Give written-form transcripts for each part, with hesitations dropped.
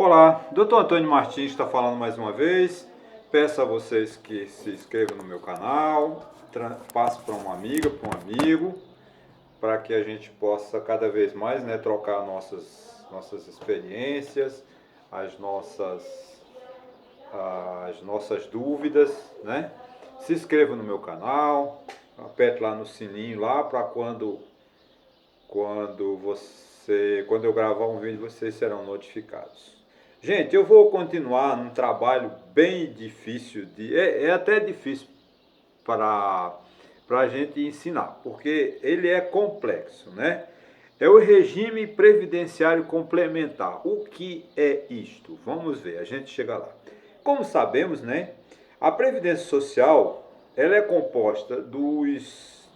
Olá, Dr. Antônio Martins está falando mais uma vez. Peço a vocês que se inscrevam no meu canal, passe para uma amiga, para um amigo, para que a gente possa cada vez mais, né, trocar nossas experiências, as nossas, as nossas dúvidas, né? Se inscreva no meu canal, aperte lá no sininho lá para quando eu gravar um vídeo vocês serão notificados. Gente, eu vou continuar num trabalho bem difícil, é até difícil para a gente ensinar, porque ele é complexo, né? É o regime previdenciário complementar. O que é isto? Vamos ver, a gente chega lá. Como sabemos, né? A Previdência Social, ela é composta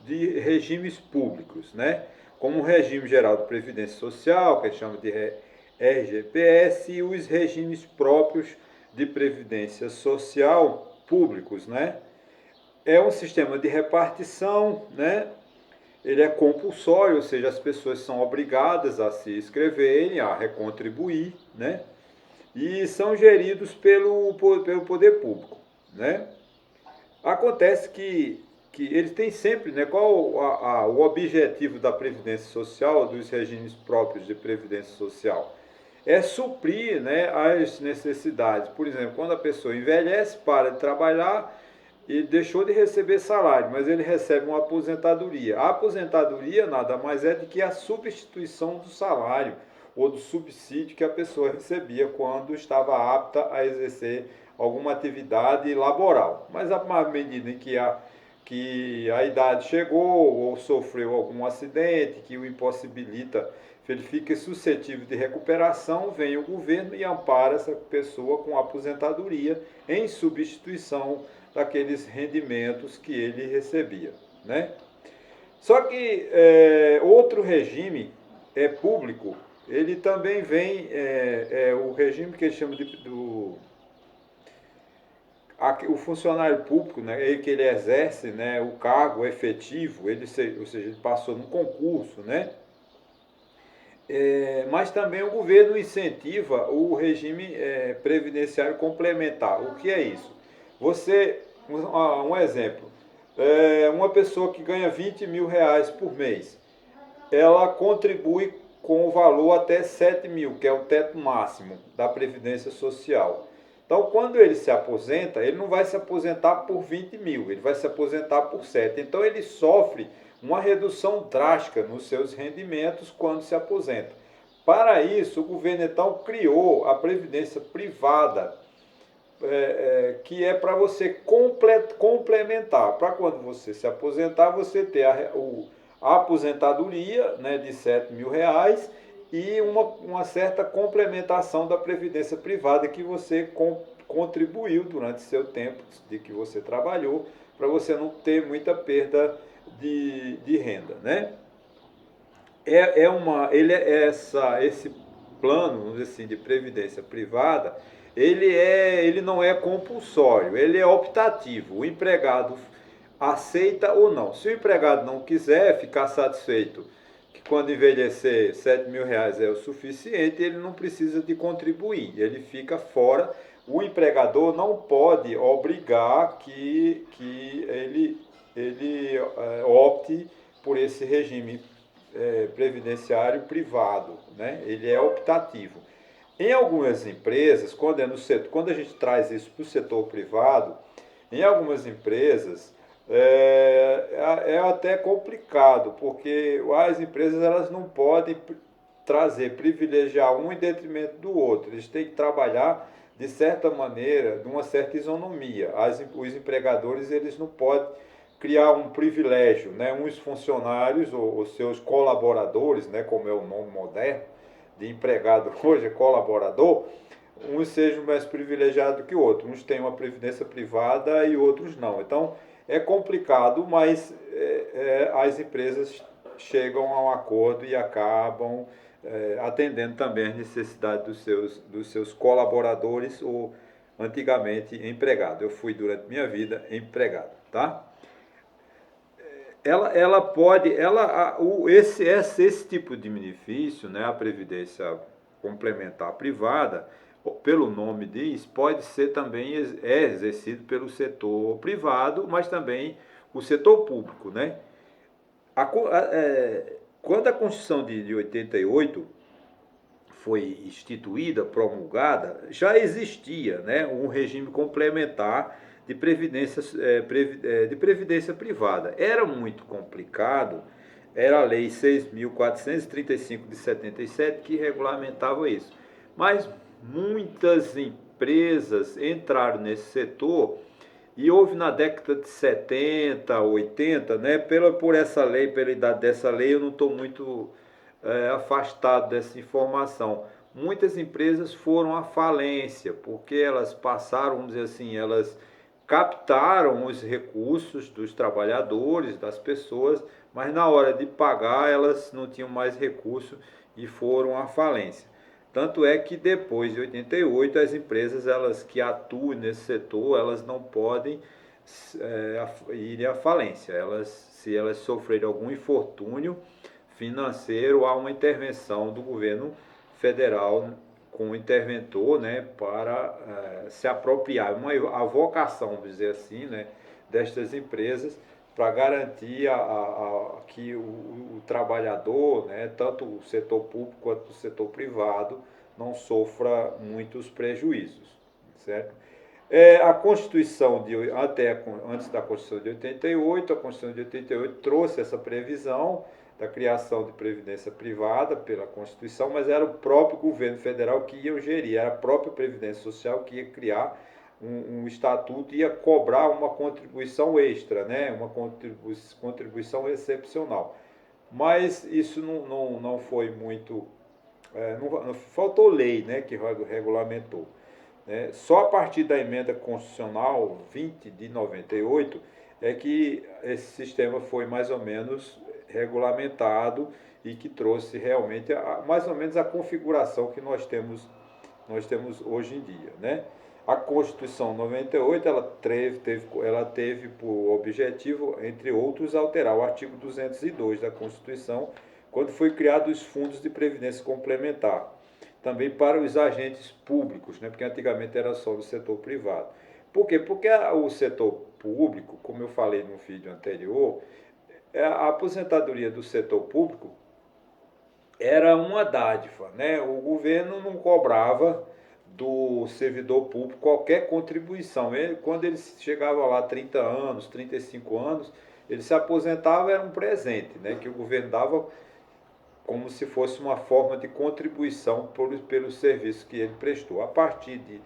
de regimes públicos, né? Como o Regime Geral de Previdência Social, que a gente chama de RGPS, e os regimes próprios de previdência social públicos, né? É um sistema de repartição, né? Ele é compulsório, ou seja, as pessoas são obrigadas a se inscreverem, a recontribuir, né? E são geridos pelo poder público, né? Acontece que eles têm sempre, né? Qual o objetivo da Previdência Social, dos regimes próprios de Previdência Social? É suprir, né, as necessidades. Por exemplo, quando a pessoa envelhece, para de trabalhar e deixou de receber salário, mas ele recebe uma aposentadoria. A aposentadoria nada mais é do que a substituição do salário ou do subsídio que a pessoa recebia quando estava apta a exercer alguma atividade laboral. Mas à medida em que a idade chegou ou sofreu algum acidente que o impossibilita, ele fica suscetível de recuperação, vem o governo e ampara essa pessoa com aposentadoria em substituição daqueles rendimentos que ele recebia, né? Só que outro regime público, ele também vem, o regime que eles chamam o funcionário público, né, que ele exerce, né, o cargo efetivo, ou seja, ele passou num concurso, né? Mas também o governo incentiva o regime previdenciário complementar. O que é isso? Um exemplo, uma pessoa que ganha 20 mil reais por mês, ela contribui com o valor até 7 mil, que é o teto máximo da Previdência Social. Então, quando ele se aposenta, ele não vai se aposentar por 20 mil, ele vai se aposentar por 7. Então, ele sofre uma redução drástica nos seus rendimentos quando se aposenta. Para isso, o governo então criou a Previdência Privada, que é para você complementar, para quando você se aposentar, você ter a aposentadoria, né, de 7 mil reais e uma certa complementação da Previdência Privada que você contribuiu durante seu tempo de que você trabalhou, para você não ter muita perda de renda, né? Esse plano, vamos dizer assim, de previdência privada, ele não é compulsório, ele é optativo. O empregado aceita ou não. Se o empregado não quiser ficar satisfeito que quando envelhecer 7 mil reais é o suficiente, ele não precisa de contribuir, ele fica fora. O empregador não pode obrigar que ele opte por esse regime previdenciário privado, né? Ele é optativo. Em algumas empresas, quando a gente traz isso para o setor privado, em algumas empresas é até complicado, porque as empresas elas não podem privilegiar um em detrimento do outro. Eles têm que trabalhar de certa maneira, de uma certa isonomia. Os empregadores eles não podem criar um privilégio, né? Uns funcionários ou os seus colaboradores, né? Como é o nome moderno de empregado hoje, é colaborador, uns sejam mais privilegiados que outros. Uns têm uma previdência privada e outros não. Então é complicado, mas as empresas chegam a um acordo e acabam atendendo também as necessidades dos seus colaboradores ou antigamente empregado. Eu fui durante minha vida empregado, tá? Ela pode, esse tipo de benefício, né, a previdência complementar privada, pelo nome diz, pode ser também exercido pelo setor privado, mas também o setor público, né? Quando a Constituição de 88 foi instituída, promulgada, já existia, né, um regime complementar de previdência privada. Era muito complicado, era a Lei 6.435 de 77 que regulamentava isso. Mas muitas empresas entraram nesse setor e houve na década de 70, 80, né, por essa lei, pela idade dessa lei, eu não estou muito afastado dessa informação. Muitas empresas foram à falência, porque elas passaram, vamos dizer assim, elas captaram os recursos dos trabalhadores, das pessoas, mas na hora de pagar elas não tinham mais recurso e foram à falência. Tanto é que depois de 88 as empresas elas que atuam nesse setor elas não podem ir à falência. Se elas sofrerem algum infortúnio financeiro, há uma intervenção do governo federal com o interventor, né, para se apropriar, a vocação, vamos dizer assim, né, destas empresas para garantir que o trabalhador, né, tanto o setor público quanto o setor privado, não sofra muitos prejuízos, certo? A Constituição antes da Constituição de 88, a Constituição de 88 trouxe essa previsão da criação de previdência privada pela Constituição, mas era o próprio governo federal que ia gerir, era a própria Previdência Social que ia criar um estatuto e ia cobrar uma contribuição extra, né? Uma contribuição excepcional. Mas isso não foi muito... não faltou lei, né, que regulamentou. Né? Só a partir da emenda constitucional 20 de 98 é que esse sistema foi mais ou menos regulamentado e que trouxe realmente mais ou menos a configuração que nós temos hoje em dia, né? A Constituição 98 ela teve por objetivo, entre outros, alterar o artigo 202 da Constituição, quando foi criado os fundos de previdência complementar, também para os agentes públicos, né? Porque antigamente era só do setor privado. Por quê? Porque o setor público, como eu falei no vídeo anterior, a aposentadoria do setor público era uma dádiva, né? O governo não cobrava do servidor público qualquer contribuição. Quando ele chegava lá 30 anos, 35 anos, ele se aposentava, era um presente, né? Que o governo dava como se fosse uma forma de contribuição pelo serviço que ele prestou. A partir de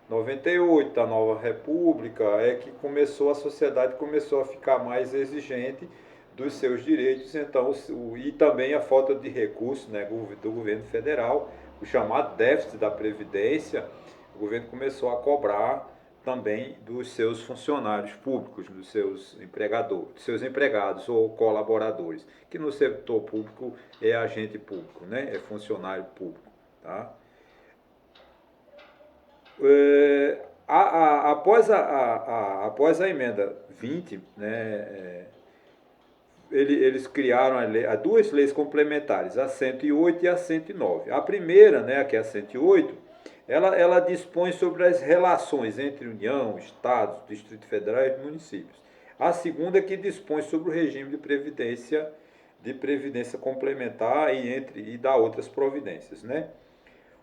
98, da nova república, é que a sociedade começou a ficar mais exigente dos seus direitos, então, e também a falta de recursos, né, do governo federal, o chamado déficit da Previdência, o governo começou a cobrar também dos seus funcionários públicos, dos seus empregados ou colaboradores, que no setor público é agente público, né, é funcionário público, tá? Após a emenda 20, né, eles criaram duas leis complementares, a 108 e a 109. A primeira, né, que é a 108, ela dispõe sobre as relações entre União, Estados, Distrito Federal e municípios. A segunda é que dispõe sobre o regime de previdência complementar e dá outras providências, né?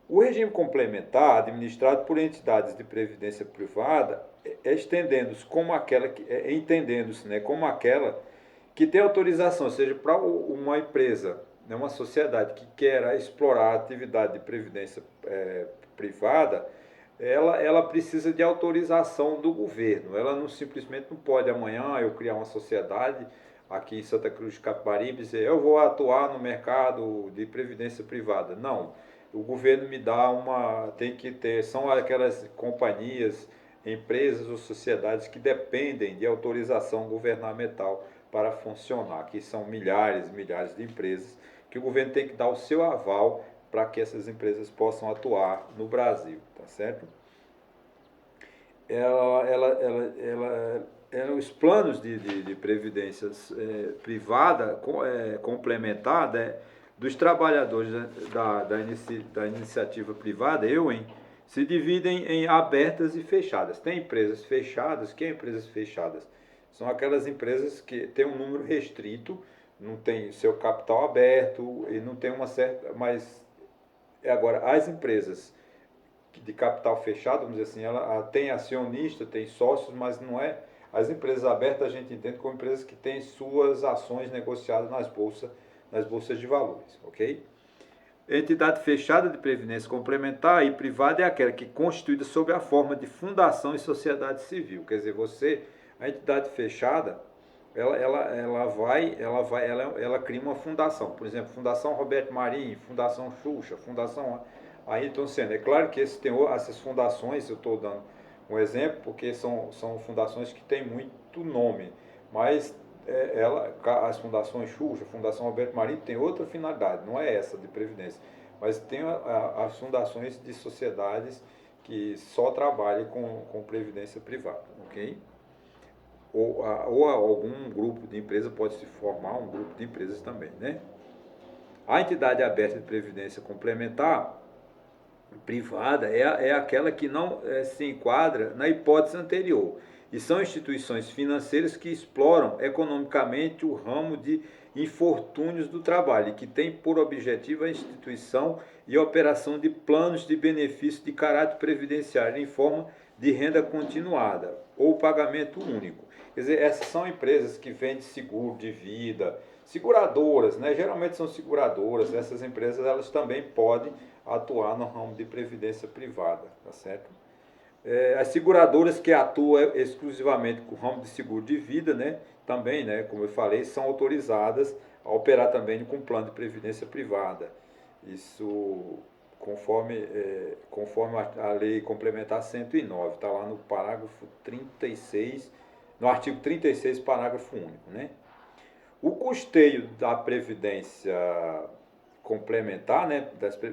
O regime complementar, administrado por entidades de previdência privada, estendendo-se como aquela entendendo-se, né, como aquela que tem autorização, ou seja, para uma empresa, né, uma sociedade que quer explorar a atividade de previdência privada, ela precisa de autorização do governo. Ela não simplesmente não pode amanhã eu criar uma sociedade aqui em Santa Cruz de Capibaribe e dizer eu vou atuar no mercado de previdência privada. Não. O governo me dá tem que ter, são aquelas companhias, empresas ou sociedades que dependem de autorização governamental para funcionar, que são milhares e milhares de empresas, que o governo tem que dar o seu aval para que essas empresas possam atuar no Brasil, tá certo? Os planos de previdências privada, complementada, dos trabalhadores da iniciativa privada, se dividem em abertas e fechadas. Tem empresas fechadas. O que é empresas fechadas? São aquelas empresas que têm um número restrito, não tem seu capital aberto e não tem uma certa... Mas agora, as empresas de capital fechado, vamos dizer assim, ela tem acionista, tem sócios, mas não é... As empresas abertas a gente entende como empresas que têm suas ações negociadas nas bolsas de valores, ok? Entidade fechada de previdência complementar e privada é aquela que é constituída sob a forma de fundação e sociedade civil. Quer dizer, a entidade fechada, ela cria uma fundação. Por exemplo, Fundação Roberto Marinho, Fundação Xuxa, Fundação Ayrton Senna. É claro que essas fundações, eu estou dando um exemplo, porque são fundações que têm muito nome, mas as fundações Xuxa, Fundação Roberto Marinho tem outra finalidade, não é essa de previdência, mas tem as fundações de sociedades que só trabalham com previdência privada, ok? Ou algum grupo de empresa pode se formar um grupo de empresas também, né? A entidade aberta de previdência complementar privada é aquela que não se enquadra na hipótese anterior e são instituições financeiras que exploram economicamente o ramo de infortúnios do trabalho e que tem por objetivo a instituição e operação de planos de benefício de caráter previdenciário em forma de renda continuada ou pagamento único. Quer dizer, essas são empresas que vendem seguro de vida, seguradoras, né? Geralmente são seguradoras. Essas empresas elas também podem atuar no ramo de previdência privada, tá certo? As seguradoras que atuam exclusivamente com o ramo de seguro de vida, né, também, né, como eu falei, são autorizadas a operar também com plano de previdência privada. Isso conforme a lei complementar 109, está lá no parágrafo 36, no artigo 36, parágrafo único, né? O custeio da previdência complementar, né,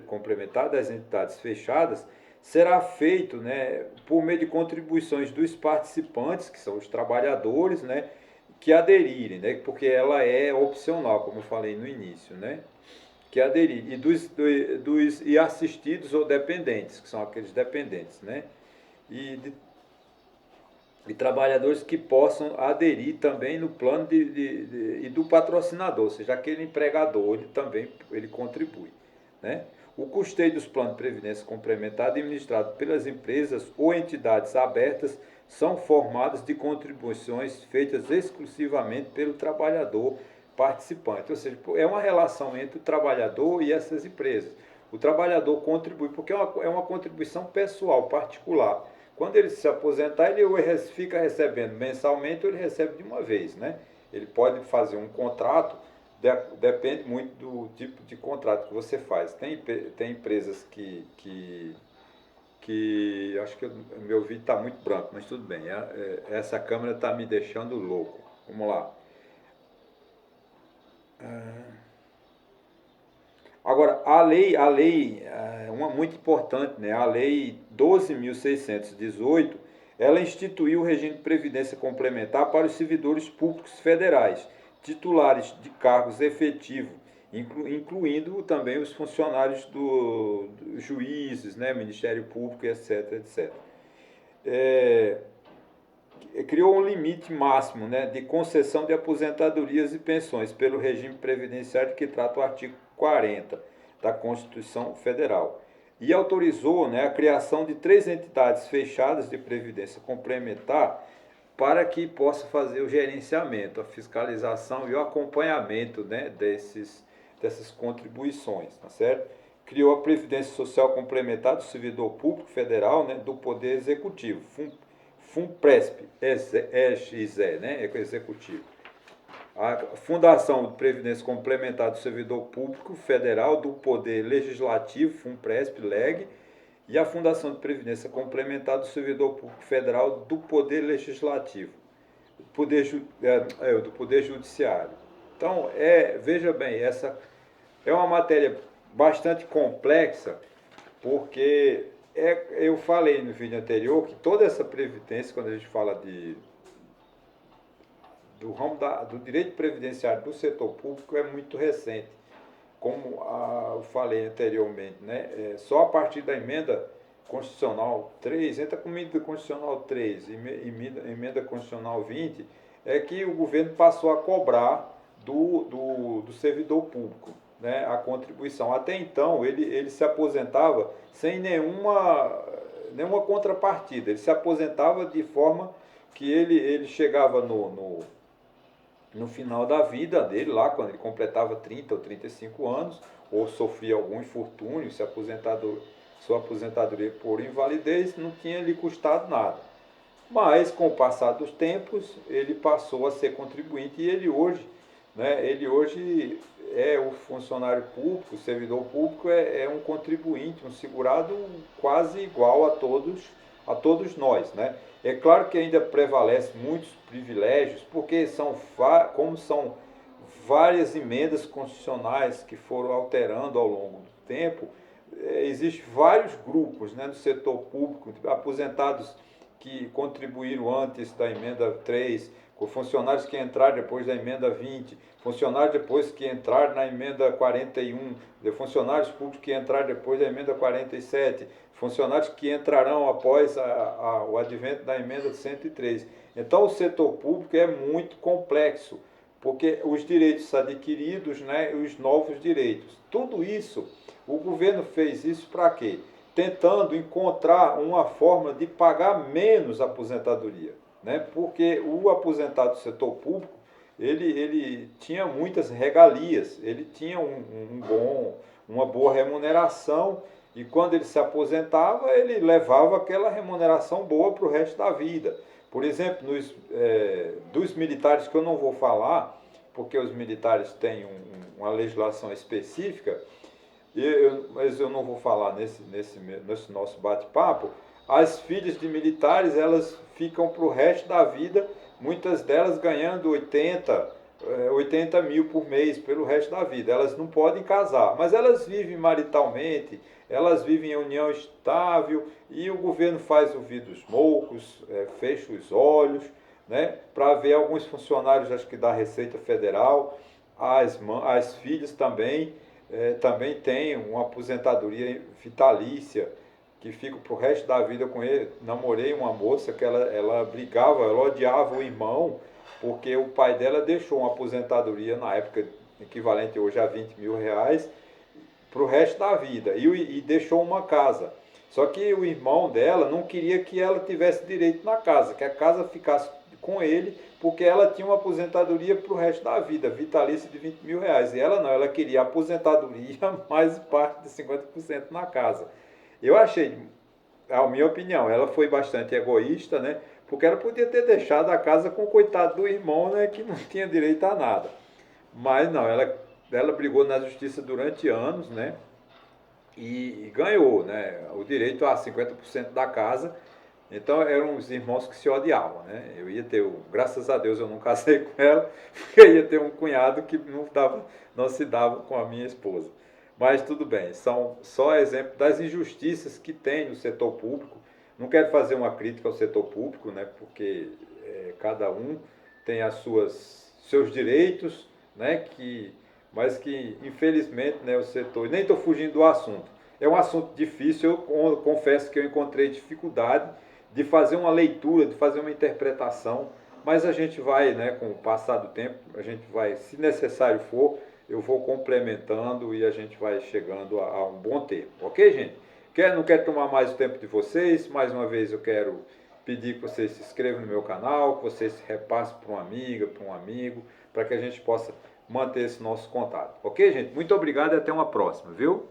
complementar das entidades fechadas, será feito, né, por meio de contribuições dos participantes, que são os trabalhadores, né, que aderirem, né, porque ela é opcional, como eu falei no início, né, que aderirem, e assistidos ou dependentes, que são aqueles dependentes, né, e trabalhadores que possam aderir também no plano e do patrocinador, ou seja, aquele empregador, ele contribui, né? O custeio dos planos de previdência complementar administrado pelas empresas ou entidades abertas são formados de contribuições feitas exclusivamente pelo trabalhador participante, ou seja, é uma relação entre o trabalhador e essas empresas. O trabalhador contribui porque é uma contribuição pessoal, particular. Quando ele se aposentar, ele fica recebendo mensalmente ou ele recebe de uma vez, né? Ele pode fazer um contrato, depende muito do tipo de contrato que você faz. Tem empresas que acho que meu vídeo está muito branco, mas tudo bem. Essa câmera está me deixando louco. Vamos lá. Agora, a lei uma muito importante, né? A lei 12.618, ela instituiu o regime de previdência complementar para os servidores públicos federais, titulares de cargos efetivos, incluindo também os funcionários dos juízes, né? Ministério Público, etc, etc. Criou um limite máximo, né, de concessão de aposentadorias e pensões pelo regime previdenciário que trata o artigo 40 da Constituição Federal. E autorizou, né, a criação de 3 entidades fechadas de previdência complementar para que possa fazer o gerenciamento, a fiscalização e o acompanhamento, né, dessas contribuições, tá certo? Criou a Previdência Social Complementar do Servidor Público Federal, né, do Poder Executivo, FUNPRESP, EXE, né, é executivo. A Fundação de Previdência Complementar do Servidor Público Federal do Poder Legislativo, FUNPRESP, LEG, e a Fundação de Previdência Complementar do Servidor Público Federal do Poder Legislativo, do Poder Judiciário. Então, veja bem, essa é uma matéria bastante complexa, porque eu falei no vídeo anterior que toda essa previdência, quando a gente fala do ramo do direito previdenciário do setor público, é muito recente. Como eu falei anteriormente, né? Só a partir da emenda Constitucional 3, entra com emenda constitucional 3 e emenda constitucional 20, é que o governo passou a cobrar do servidor público, né, a contribuição. Até então, ele se aposentava sem nenhuma contrapartida. Ele se aposentava de forma que ele chegava no final da vida dele, lá quando ele completava 30 ou 35 anos, ou sofria algum infortúnio, sua aposentadoria por invalidez não tinha lhe custado nada. Mas, com o passar dos tempos, ele passou a ser contribuinte e ele hoje é o funcionário público, o servidor público é um contribuinte, um segurado quase igual a todos nós, né? É claro que ainda prevalece muitos privilégios, porque como são várias emendas constitucionais que foram alterando ao longo do tempo, existem vários grupos, né, do setor público, aposentados que contribuíram antes da emenda 3, com funcionários que entraram depois da emenda 20, funcionários depois que entraram na emenda 41, funcionários públicos que entraram depois da emenda 47, funcionários que entrarão após o advento da emenda 103. Então o setor público é muito complexo, porque os direitos adquiridos, né, e os novos direitos, tudo isso, o governo fez isso para quê? Tentando encontrar uma forma de pagar menos a aposentadoria, né? Porque o aposentado do setor público, ele tinha muitas regalias, ele tinha uma boa remuneração e quando ele se aposentava, ele levava aquela remuneração boa para o resto da vida. Por exemplo, dos militares, que eu não vou falar, porque os militares têm uma legislação específica, mas eu não vou falar nesse nosso bate-papo. As filhas de militares, elas ficam para o resto da vida, muitas delas ganhando 80 mil por mês pelo resto da vida. Elas não podem casar, mas elas vivem maritalmente, elas vivem em união estável e o governo faz ouvidos moucos, fecha os olhos, né, para ver alguns funcionários, acho que da Receita Federal, as filhas também têm uma aposentadoria vitalícia, que fico pro resto da vida com ele. Namorei uma moça que ela brigava, ela odiava o irmão, porque o pai dela deixou uma aposentadoria na época equivalente hoje a 20 mil reais pro resto da vida e deixou uma casa. Só que o irmão dela não queria que ela tivesse direito na casa, que a casa ficasse com ele, porque ela tinha uma aposentadoria para o resto da vida, vitalícia de 20 mil reais. E ela não, ela queria aposentadoria mais parte de 50% na casa. Eu achei, a minha opinião, ela foi bastante egoísta, né? Porque ela podia ter deixado a casa com o coitado do irmão, né? Que não tinha direito a nada. Mas não, ela brigou na justiça durante anos, né? E ganhou, né? O direito a 50% da casa. Então eram os irmãos que se odiavam, né? Graças a Deus eu não casei com ela, porque eu ia ter um cunhado que não se dava com a minha esposa. Mas tudo bem, são só exemplos das injustiças que tem no setor público. Não quero fazer uma crítica ao setor público, né? Porque cada um tem seus direitos, né? Mas que infelizmente, né, o setor, nem estou fugindo do assunto. É um assunto difícil, eu confesso que eu encontrei dificuldade de fazer uma leitura, de fazer uma interpretação, mas a gente vai, né, com o passar do tempo, a gente vai, se necessário for, eu vou complementando e a gente vai chegando a um bom termo, ok, gente? Não quero tomar mais o tempo de vocês, mais uma vez eu quero pedir que vocês se inscrevam no meu canal, que vocês repassem para uma amiga, para um amigo, para que a gente possa manter esse nosso contato, ok, gente? Muito obrigado e até uma próxima, viu?